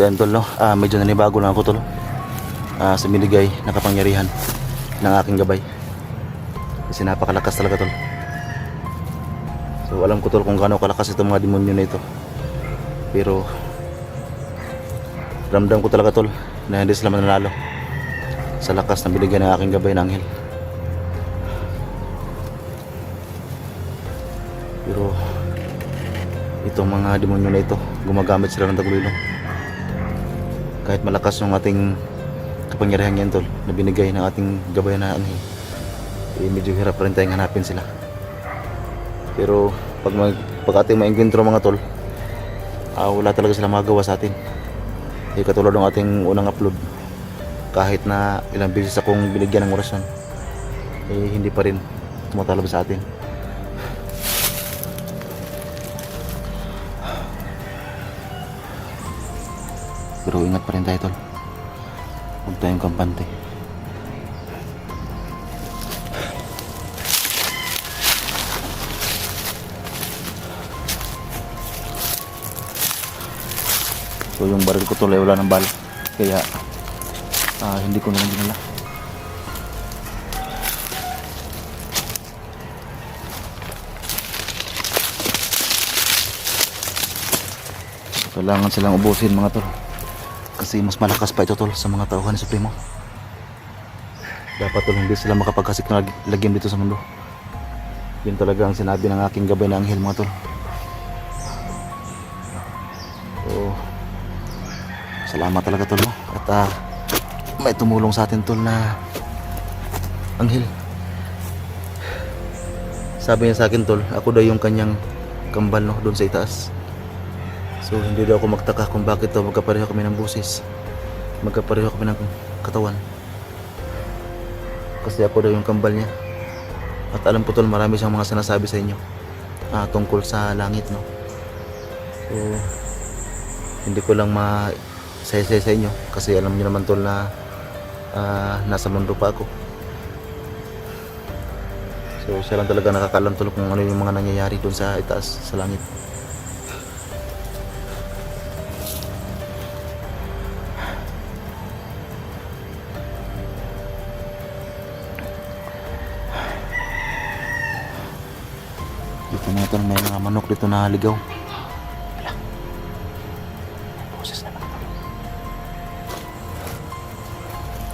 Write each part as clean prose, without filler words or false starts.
So yan tol, no? Medyo nanibago lang ako tol sa binigay na kapangyarihan ng aking gabay. Kasi napakalakas talaga tol. So alam ko tol kung gaano kalakas itong mga demonyo na ito. Pero ramdam ko talaga tol na hindi sila mananalo sa lakas na binigay ng aking gabay na anghel. Pero itong mga demonyo na ito, gumagamit sila ng tagulilong. Kahit malakas yung ating kapangyarihan yan tol na binigay ng ating gabay na anghel, medyo hirap pa rin tayong hanapin sila. Pero pag ating maengkwentro mga tol, wala talaga sila magagawa sa atin. Katulad ng ating unang upload, kahit na ilang beses akong binigyan ng orasyon, hindi pa rin tumatalab sa atin. Pero ingat pa rin tayo tol, huwag tayong kampante. So yung baril ko tol ay wala ng bala, kaya hindi ko nalang dinala. Kailangan silang ubusin mga tol, kasi mas malakas pa ito tol sa mga tauhan ni Supremo. Dapat tol hindi sila makapagkasik na lagyan dito sa mundo. Yun talaga ang sinabi ng aking gabay na anghel mga tol. So salamat talaga tol, no? At may tumulong sa atin tol na anghel. Sabi niya sa akin tol, ako daw yung kanyang kambal, no, doon sa itaas. So hindi daw ako magtaka kung bakit daw magkapareho kami ng boses, magkapareho kami ng katawan, kasi ako daw yung kambal niya. At alam ko tol, marami siyang mga sinasabi sa inyo tungkol sa langit, no? So hindi ko lang ma-say sa inyo, kasi alam niyo naman tol na nasa mundo pa ako. So siya lang talaga nakakaalam tol kung ano yung mga nangyayari doon sa itaas, sa langit. Dito na ito, may mga manok dito na ligaw. Wala. Boses na lang.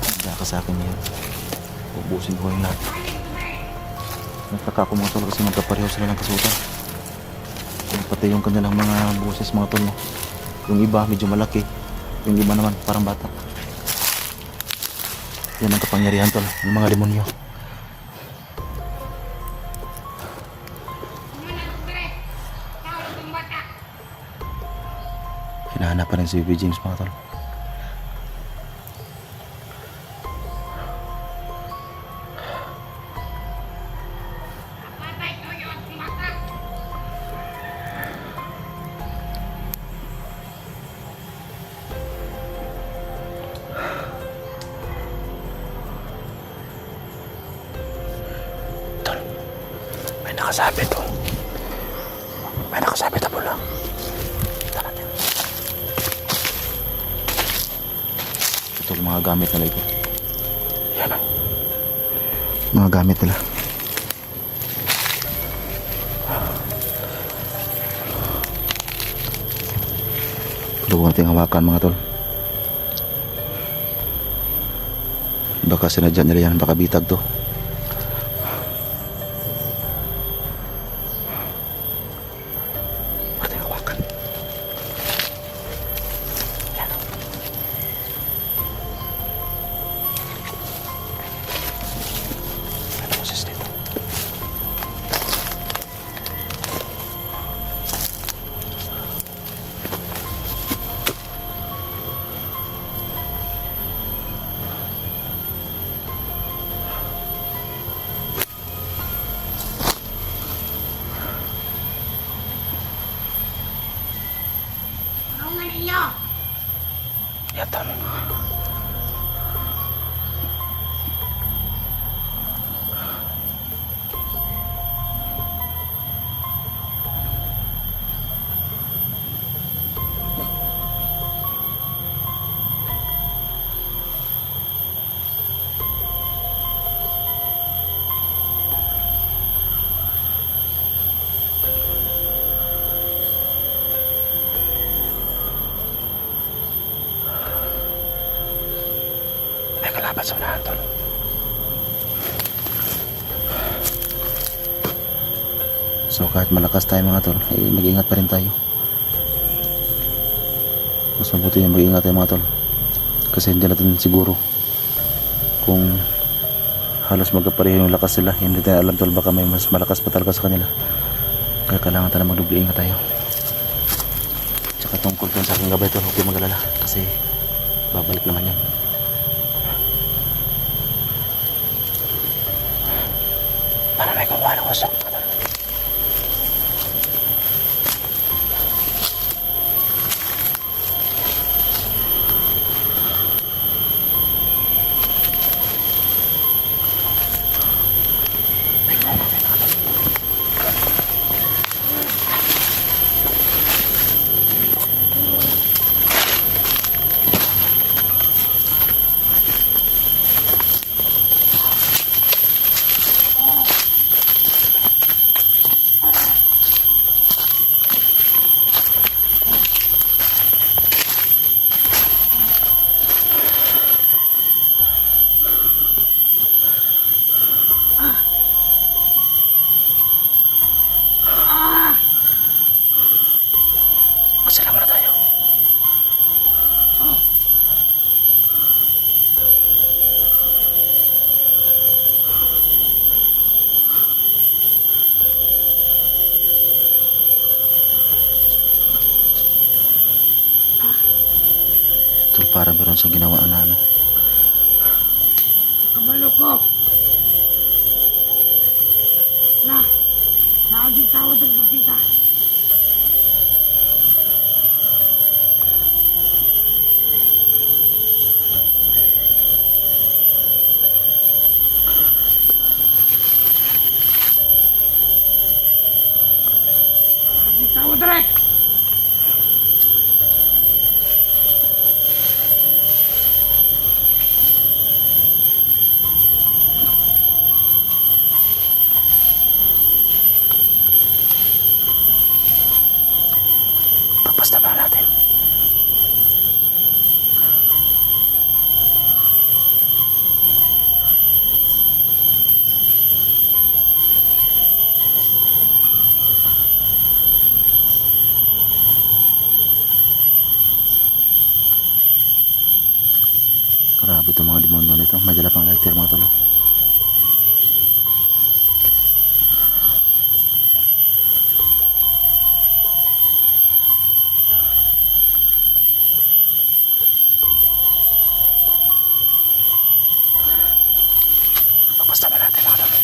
Hindi ka sa akin yan. Ubusin ko yung lahat. Nagtaka ako mga tol kasi magkapareho sila ng kasutan. Pati yung kanilang mga boses mga tol, no? Yung iba medyo malaki, yung iba naman parang bata. Yan ang kapangyarihan tol ng mga demonyo. Hinahanap pa rin si Baby James mga tol. Tol, may nakasabit to. May nakasabit na pula. Ito mga gamit nila ito. Yan o. Mga gamit nila. Huwag nating hawakan mga tol. Baka sinadya nila yan, baka bitag to. Yaton. sa unahan, tol. So kahit malakas tayo mga tol, eh, mag-ingat pa rin tayo. Mas mabuti yung mag-ingat tayo mga tol. Kasi hindi natin siguro kung halos magkapareho yung lakas sila. Hindi tayo alam tol, baka may mas malakas pa talaga sa kanila. Kaya kailangan tayo magdubli ingat tayo. Tsaka tungkol dun sa aking gabay tol, huwag mag-alala. Kasi babalik naman yan. Para may kukuha ng usok mga tol. Salamat na tayo. Ito para meron siyang ginawa na ano. Kabalo ko. Na, naagin tawad ang kapita. Naagin tawad direct. Basta para natin. Grabe itong mga demonyo nito. May dala pang lighter mga tolo. Basta ba natin mga tolo?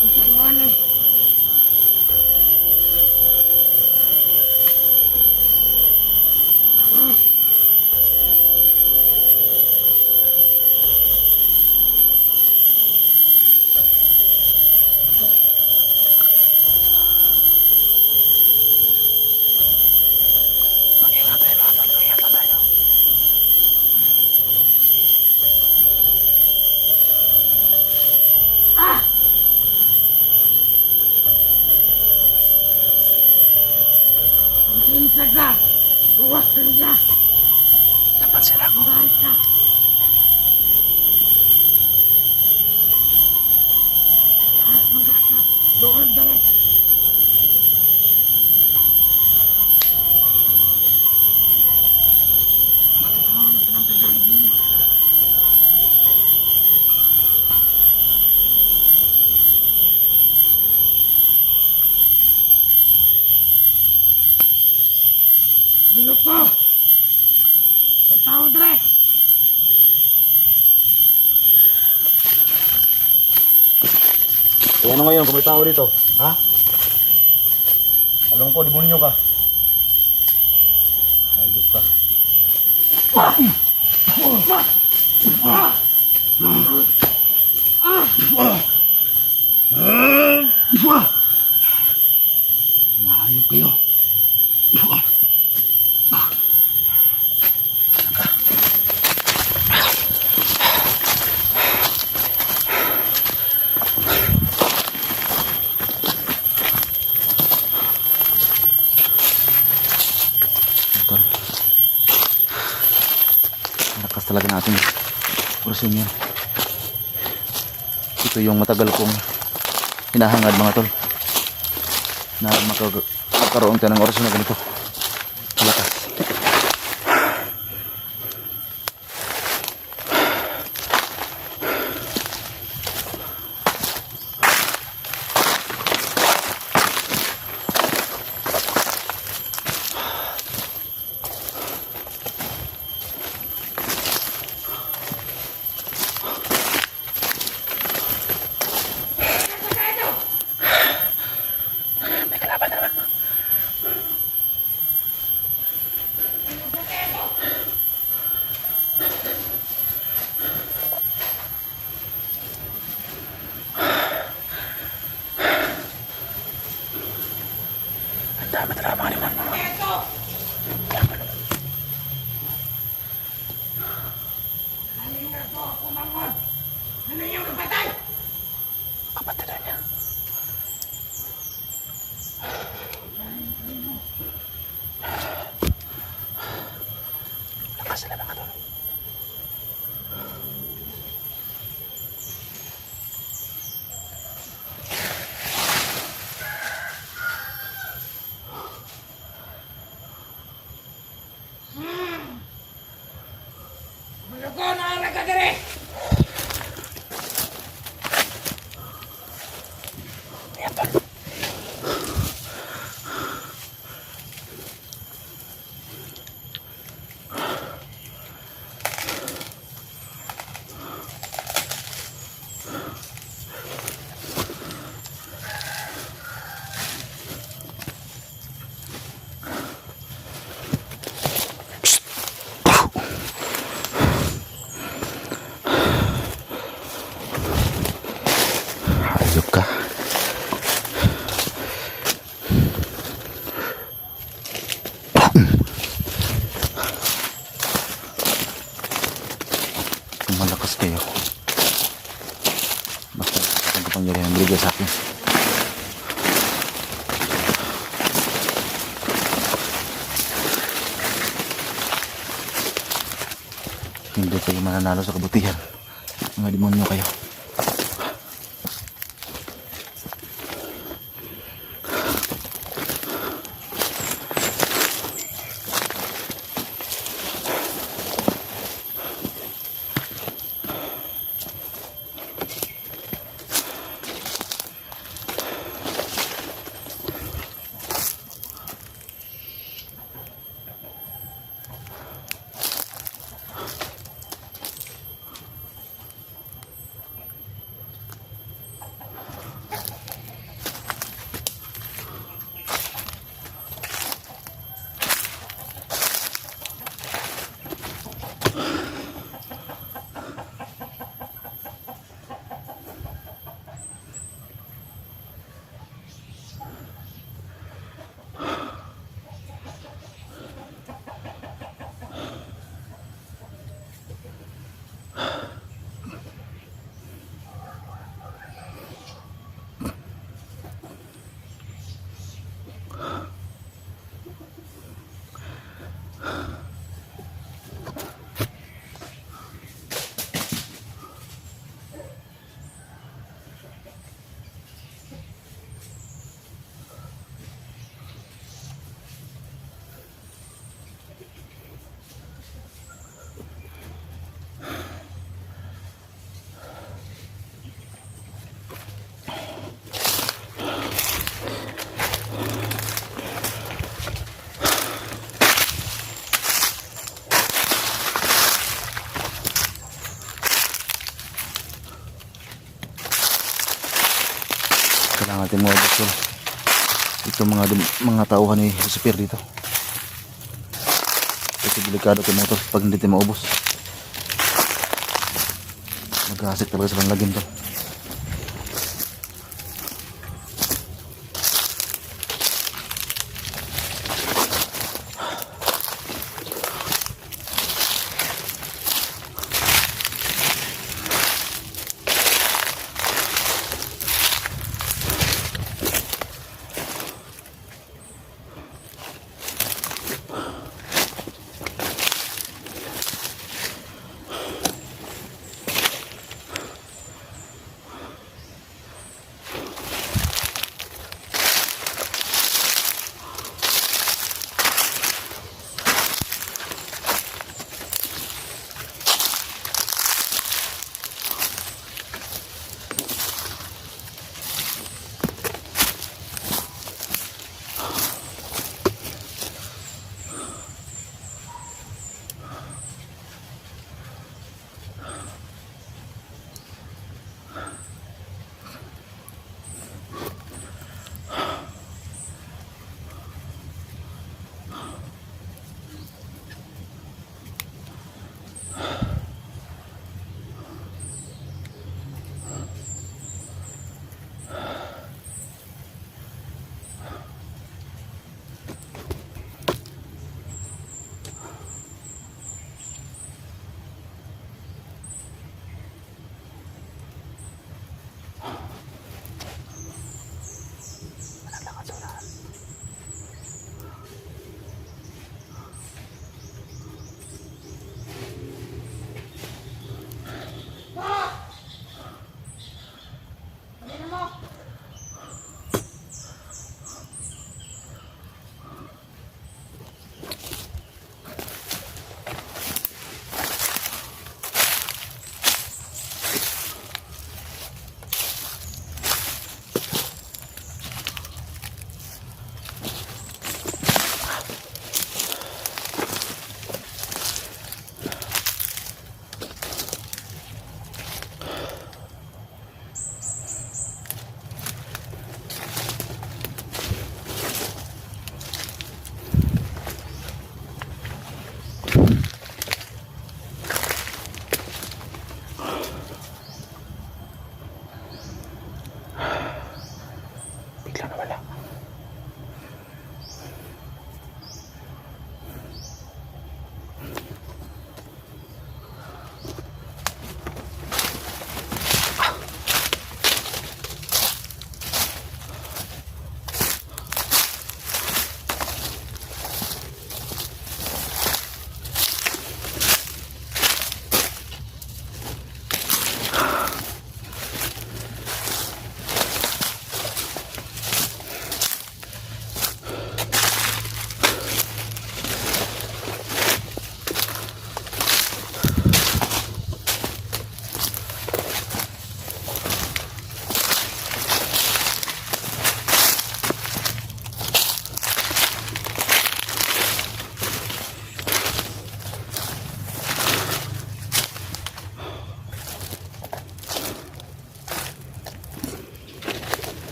Ang sayuan eh. Mag-ingat tayo mga tolo. Mag-ingat lang tayo. Ang kinsa ka. Buwas ka niya. Napansin ako. Balik ka. Lahat ng gasa. Doon direct. Ano na ng kagalit niyo? Bilok ko! May tao direct! Ano ngayon kung may tao dito? Ha? Alam ko, demonyo ka. Ayok ka. Mahayop kayo. talaga natin urusin yan. Ito yung matagal kong hinahangad mga tol, na magkaroon tayo ng orasyon na ganito malakas. May kalaban na naman. Ang dami talaga mga limon. Kapatid niya. Lakas sila mga tol. Malago na ang nagkagari! Ayan tol. Hayop ka. Kung malakas kayo, basta ang kapangyarihan ang bigay sa akin. Hindi kayo mananalo sa kabutihan. Mga demonyo kayo. Kailangan natin mga doktor. Ito mga tauhan ni Lucifer dito. Ito delikado ito motor pag hindi tayo maubos. Mag-asik talaga sa panlagin to.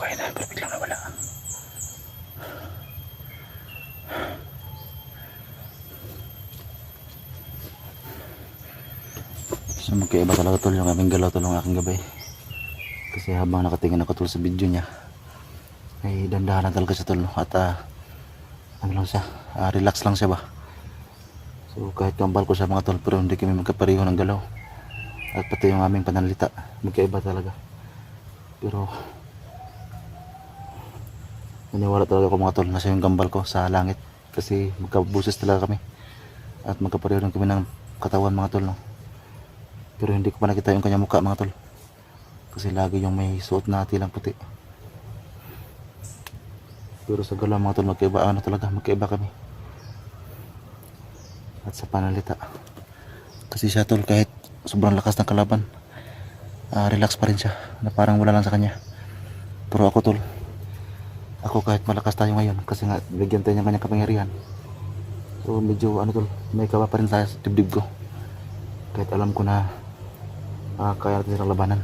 Okay na, pero biglang nawala. So magkaiba talaga tol yung aming galaw tol ng aking gabay. Kasi habang nakatingin ako tol sa video niya, ay dandahan talaga siya tol, no? At ano lang siya, relax lang siya ba. So kahit kambal ko siya mga tol, pero hindi kami magkapareho ng galaw. At pati yung aming pananalita, magkaiba talaga. Pero naniwala talaga ako mga tol na siya yung gambal ko sa langit. Kasi magkabuses talaga kami. At magkapareho rin kami ng katawan mga tol, no? Pero hindi ko pa nakita yung kanyang mukha mga tol. Kasi lagi yung may suot na tilang puti. Pero sa galaw mga tol, magkaiba ano talaga, magkaiba kami. At sa panalita, kasi siya tol kahit sobrang lakas ng kalaban, relax pa rin siya, na parang wala lang sa kanya. Pero ako tol, ako kahit malakas tayo ngayon, kasi nga bigyan tayo ng kanyang kapangyarihan, so medyo ano tol, may kaba pa rin sa dibdib ko. Kahit alam ko na kaya natin silang labanan.